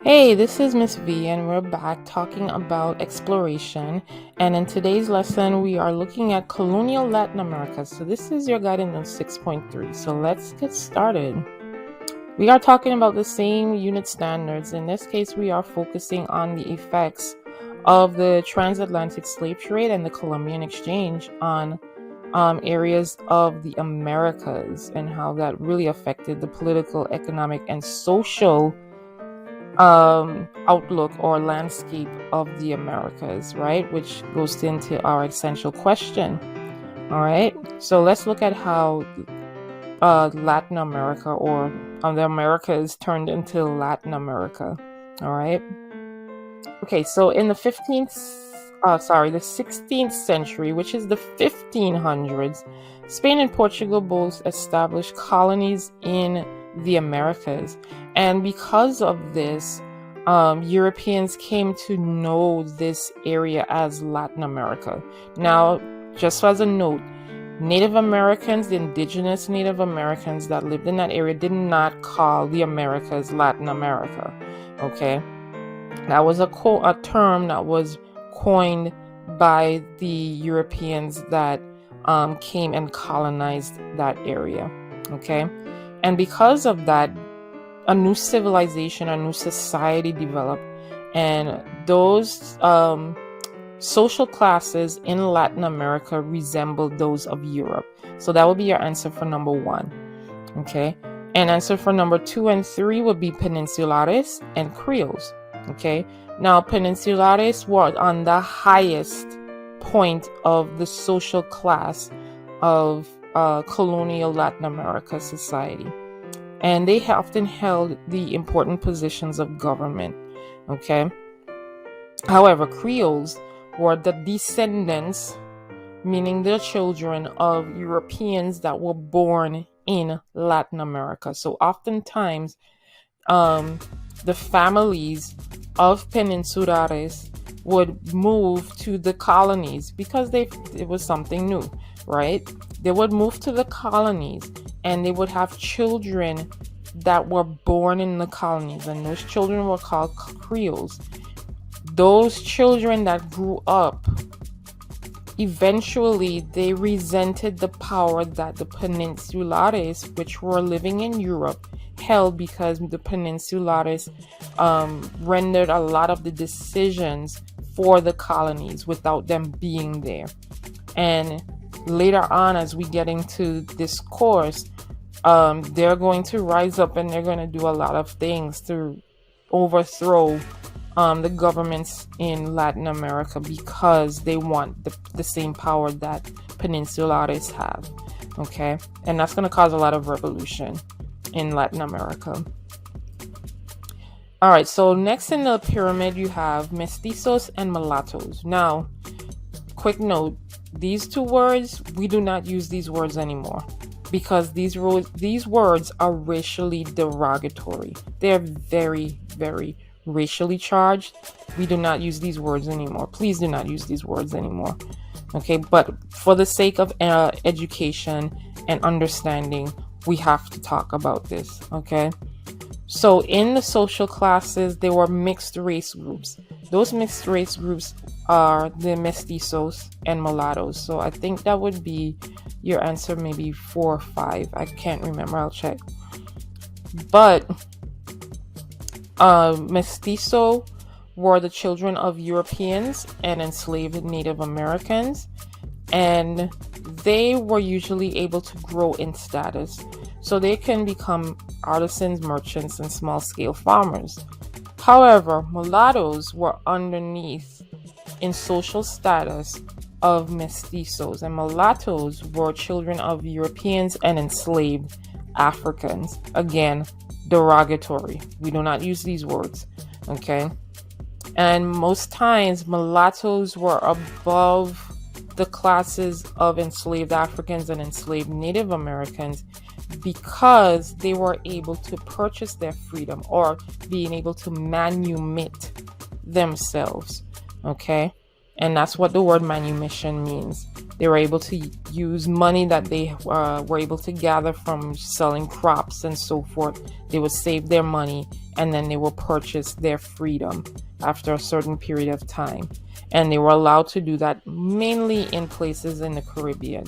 Hey, this is Miss V, and we're back talking about exploration. And in today's lesson, we are looking at colonial Latin America. So, this is your guidance on 6.3. So, let's get started. We are talking about the same unit standards. In this case, we are focusing on the effects of the transatlantic slave trade and the Columbian exchange on areas of the Americas and how that really affected the political, economic, and social outlook or landscape of the Americas, right? Which goes into our essential question. All right. So let's look at how Latin America or the Americas turned into Latin America. All right. Okay. So in the 16th century, which is the 1500s, Spain and Portugal both established colonies in the Americas. And because of this, Europeans came to know this area as Latin America. Now, just as a note, Native Americans, the indigenous Native Americans that lived in that area, did not call the Americas Latin America. Okay, that was a term that was coined by the Europeans that came and colonized that area. Okay, and because of that, a new civilization, a new society developed, and those social classes in Latin America resembled those of Europe. So that would be your answer for number 1. Okay, and answer for number 2 and 3 would be Peninsulares and Creoles. Okay, now Peninsulares were on the highest point of the social class of colonial Latin America society, and they often held the important positions of government. Okay, however, Creoles were the descendants, meaning the children of Europeans that were born in Latin America. So oftentimes the families of Peninsulares would move to the colonies because it was something new, right? They would move to the colonies and they would have children that were born in the colonies, and those children were called Creoles. Those children that grew up, eventually they resented the power that the Peninsulares, which were living in Europe, held, because the Peninsulares rendered a lot of the decisions for the colonies without them being there. And later on, as we get into this course, they're going to rise up and they're going to do a lot of things to overthrow the governments in Latin America because they want the same power that Peninsulares have. Okay, and that's going to cause a lot of revolution in Latin America. All right, so next in the pyramid you have Mestizos and Mulattos. Now, quick note, these two words, we do not use these words anymore because these words are racially derogatory. They're very, very racially charged. We do not use these words anymore. Please do not use these words anymore. Okay, but for the sake of education and understanding, we have to talk about this. Okay, so in the social classes, there were mixed race groups. Those mixed race groups are the Mestizos and Mulattos. So I think that would be your answer, maybe 4 or 5. I can't remember. I'll check. But Mestizo were the children of Europeans and enslaved Native Americans, and they were usually able to grow in status, so they can become artisans, merchants, and small-scale farmers. However, mulattoes were underneath in social status of Mestizos, and mulattoes were children of Europeans and enslaved Africans. Again, derogatory. We do not use these words. Okay, and most times mulattoes were above the classes of enslaved Africans and enslaved Native Americans because they were able to purchase their freedom or being able to manumit themselves. Okay, and that's what the word manumission means. They were able to use money that they were able to gather from selling crops and so forth. They would save their money and then they will purchase their freedom after a certain period of time. And they were allowed to do that mainly in places in the Caribbean,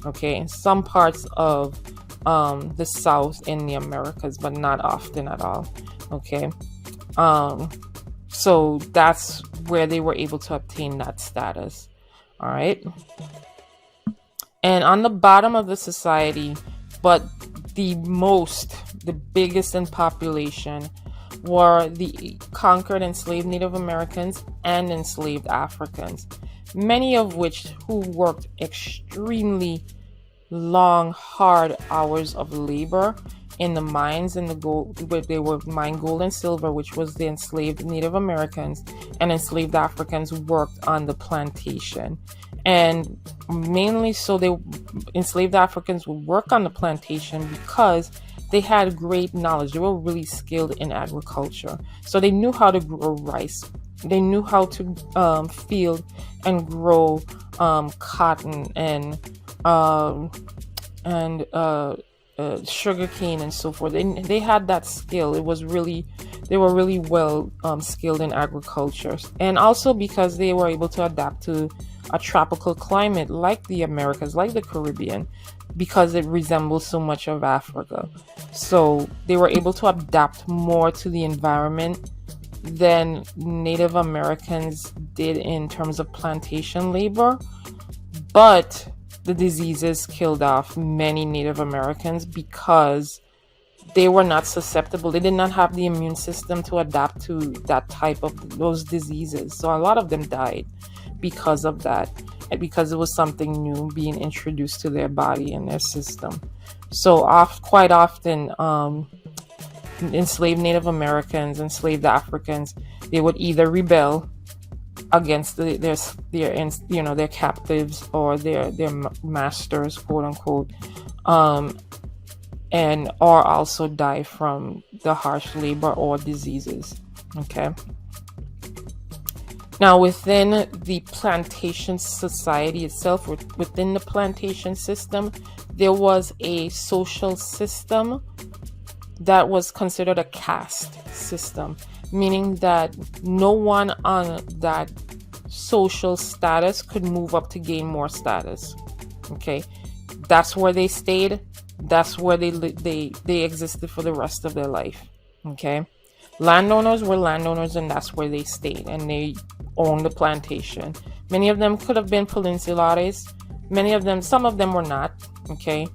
okay, in some parts of the South in the Americas, but not often at all, okay. So that's where they were able to obtain that status. All right. And on the bottom of the society, but the biggest in population, were the conquered enslaved Native Americans and enslaved Africans, many of which who worked extremely long, hard hours of labor in the mines and the gold, where they were mined gold and silver, which was the enslaved Native Americans, and enslaved Africans worked on the plantation. And mainly so they enslaved Africans would work on the plantation because they had great knowledge. They were really skilled in agriculture. So they knew how to grow rice. They knew how to field and grow cotton and sugar cane and so forth. They had that skill. They were really well skilled in agriculture, and also because they were able to adapt to a tropical climate like the Americas, like the Caribbean, because it resembles so much of Africa. So they were able to adapt more to the environment than Native Americans did in terms of plantation labor. But the diseases killed off many Native Americans because they were not susceptible. They did not have the immune system to adapt to that type of those diseases. So a lot of them died because of that, and because it was something new being introduced to their body and their system. So quite often, enslaved Native Americans, enslaved Africans, they would either rebel against their captives or their masters, quote unquote, and or also die from the harsh labor or diseases. Okay. Now, within the plantation society itself, within the plantation system, there was a social system that was considered a caste system, meaning that no one on that social status could move up to gain more status. Okay, that's where they stayed. That's where they existed for the rest of their life. Okay, landowners were landowners, and that's where they stayed, and they owned the plantation. Many of them could have been Peninsulares. Some of them were not. Okay.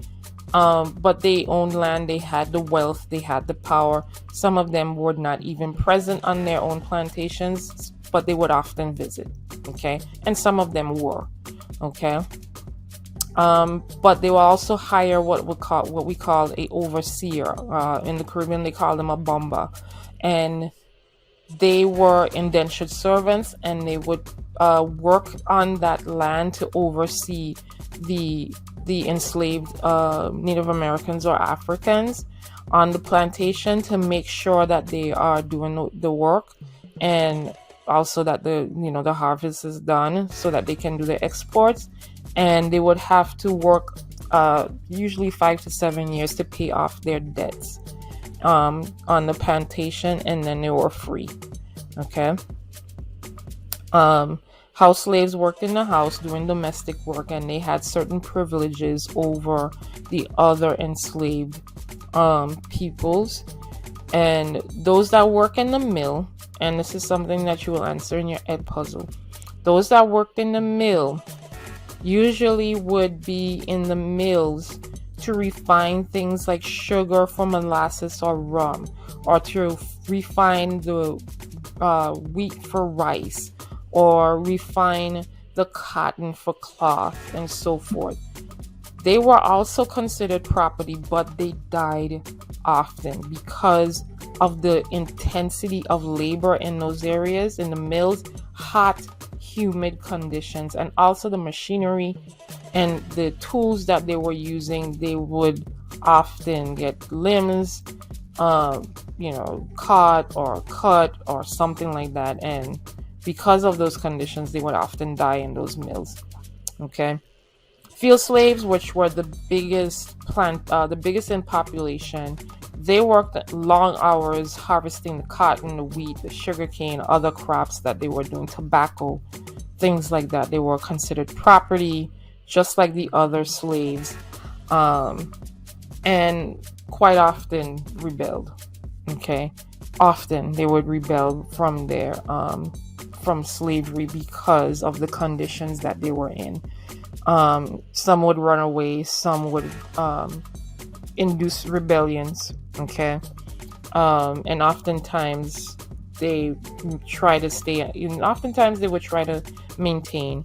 But they owned land, they had the wealth, they had the power. Some of them were not even present on their own plantations, but they would often visit, okay? And some of them were, okay? But they will also hire what we call a overseer. In the Caribbean, they call them a bomba. And they were indentured servants, and they would work on that land to oversee the enslaved Native Americans or Africans on the plantation, to make sure that they are doing the work, and also that the harvest is done so that they can do the exports. And they would have to work usually 5 to 7 years to pay off their debts on the plantation, and then they were free. Okay. House slaves worked in the house doing domestic work, and they had certain privileges over the other enslaved peoples. And those that work in the mill, and this is something that you will answer in your Edpuzzle, those that worked in the mill usually would be in the mills to refine things like sugar for molasses or rum, or to refine the wheat for rice, or refine the cotton for cloth, and so forth. They were also considered property, but they died often because of the intensity of labor in those areas, in the mills, hot, humid conditions, and also the machinery and the tools that they were using. They would often get limbs, caught or cut or something like that, and because of those conditions, they would often die in those mills. Okay. Field slaves, which were the biggest in population, They worked long hours harvesting the cotton, the wheat, the sugarcane, other crops that they were doing, tobacco, things like that. They were considered property, just like the other slaves, and quite often rebelled. Okay, often they would rebel from their from slavery because of the conditions that they were in. Some would run away, some would induce rebellions. Okay, and oftentimes they try to stay. Oftentimes they would try to maintain,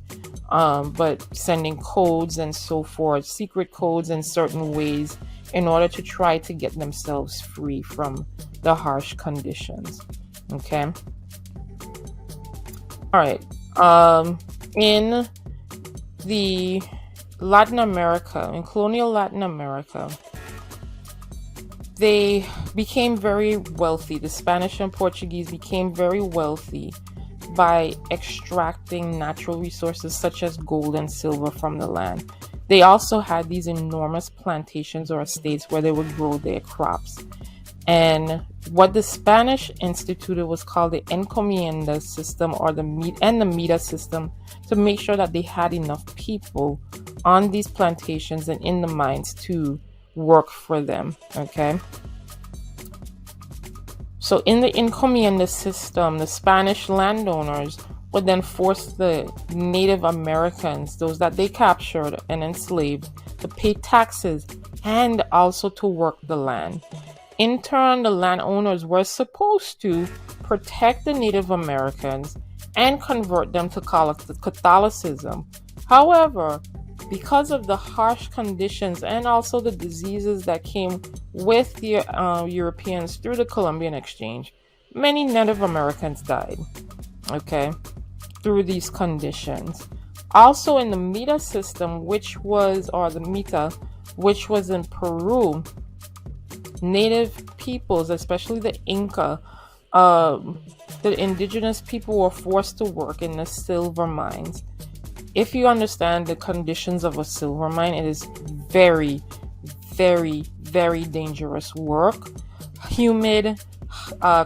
but sending codes and so forth, secret codes in certain ways, in order to try to get themselves free from the harsh conditions. Okay. All right. In the Latin America, in colonial Latin America, they became very wealthy. The Spanish and Portuguese became very wealthy by extracting natural resources such as gold and silver from the land. They also had these enormous plantations or estates where they would grow their crops. And what the Spanish instituted was called the encomienda system, or the meta system, to make sure that they had enough people on these plantations and in the mines to work for them. Okay. So in the encomienda system, the Spanish landowners would then force the Native Americans, those that they captured and enslaved, to pay taxes and also to work the land. In turn, the landowners were supposed to protect the Native Americans and convert them to Catholicism. However, because of the harsh conditions and also the diseases that came with the Europeans through the Columbian exchange, many Native Americans died, okay, through these conditions. Also in the meta system, which was in Peru, Native peoples, especially the Inca, the indigenous people were forced to work in the silver mines. If you understand the conditions of a silver mine, it is very, very, very dangerous work. Humid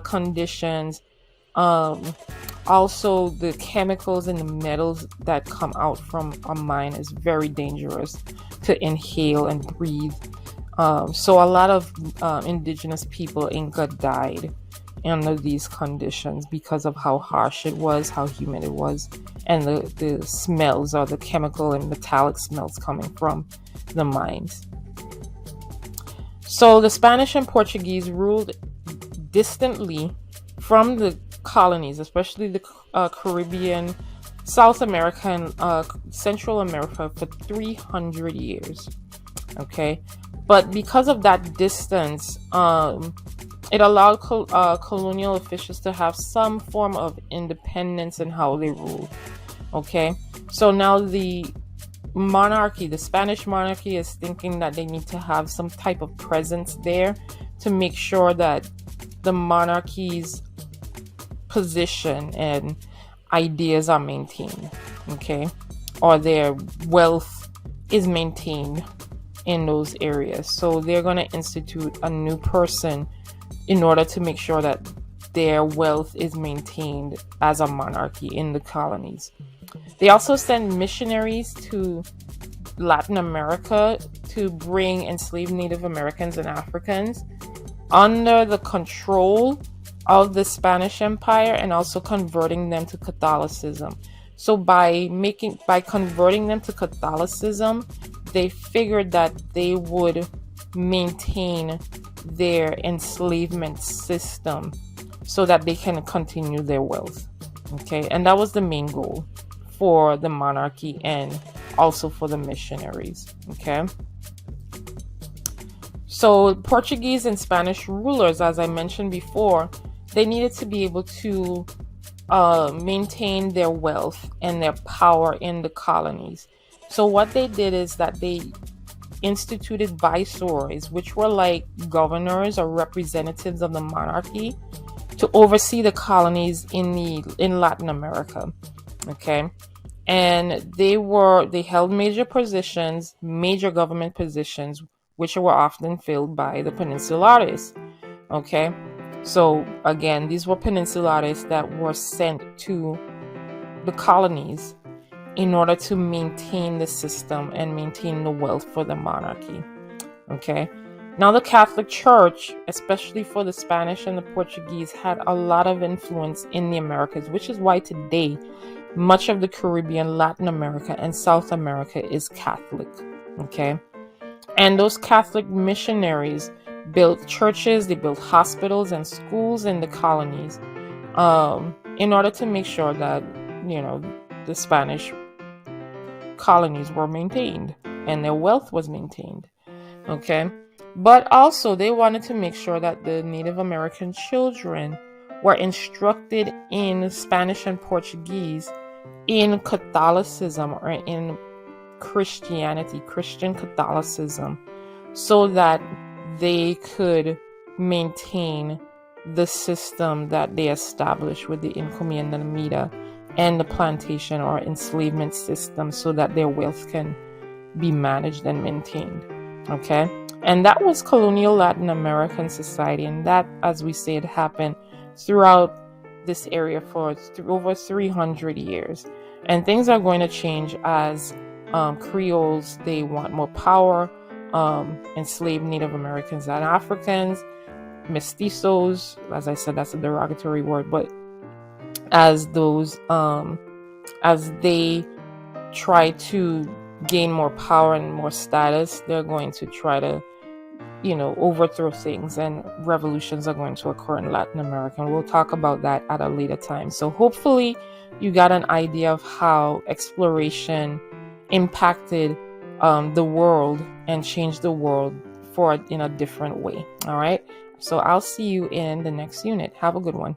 conditions. Also, the chemicals and the metals that come out from a mine is very dangerous to inhale and breathe. So a lot of indigenous people, Inca, died under these conditions because of how harsh it was, how humid it was, and the smells, or the chemical and metallic smells coming from the mines. So the Spanish and Portuguese ruled distantly from the colonies, especially the Caribbean, South America, and Central America for 300 years. Okay, but because of that distance, it allowed colonial officials to have some form of independence in how they ruled. Okay, so now the monarchy, the Spanish monarchy, is thinking that they need to have some type of presence there to make sure that the monarchy's position and ideas are maintained, okay, or their wealth is maintained in those areas. So they're going to institute a new person in order to make sure that their wealth is maintained as a monarchy in the colonies. They also send missionaries to Latin America to bring enslaved Native Americans and Africans under the control of the Spanish Empire, and also converting them to Catholicism. So by converting them to Catholicism, they figured that they would maintain their enslavement system so that they can continue their wealth. Okay, and that was the main goal for the monarchy and also for the missionaries. Okay, so Portuguese and Spanish rulers, as I mentioned before, they needed to be able to maintain their wealth and their power in the colonies. So what they did is that they instituted viceroys, which were like governors or representatives of the monarchy, to oversee the colonies in Latin America. Okay, and they held major positions, major government positions which were often filled by the Peninsulares. Okay, so again, these were Peninsulares that were sent to the colonies in order to maintain the system and maintain the wealth for the monarchy. Okay, now the Catholic Church, especially for the Spanish and the Portuguese, had a lot of influence in the Americas, which is why today much of the Caribbean, Latin America, and South America is Catholic. Okay, and those Catholic missionaries built churches, they built hospitals and schools in the colonies, in order to make sure that, the Spanish colonies were maintained and their wealth was maintained. Okay, but also they wanted to make sure that the Native American children were instructed in Spanish and Portuguese, in Catholicism, or in Christianity, Christian Catholicism, so that they could maintain the system that they established with the encomienda and the plantation or enslavement system, so that their wealth can be managed and maintained. Okay, and that was colonial Latin American society, and that, as we said, happened throughout this area for over 300 years. And things are going to change as Creoles, they want more power, enslaved Native Americans and Africans, mestizos, as I said, that's a derogatory word, but as they try to gain more power and more status, they're going to try to, overthrow things, and revolutions are going to occur in Latin America. And we'll talk about that at a later time. So hopefully you got an idea of how exploration impacted the world and changed the world in a different way. All right. So I'll see you in the next unit. Have a good one.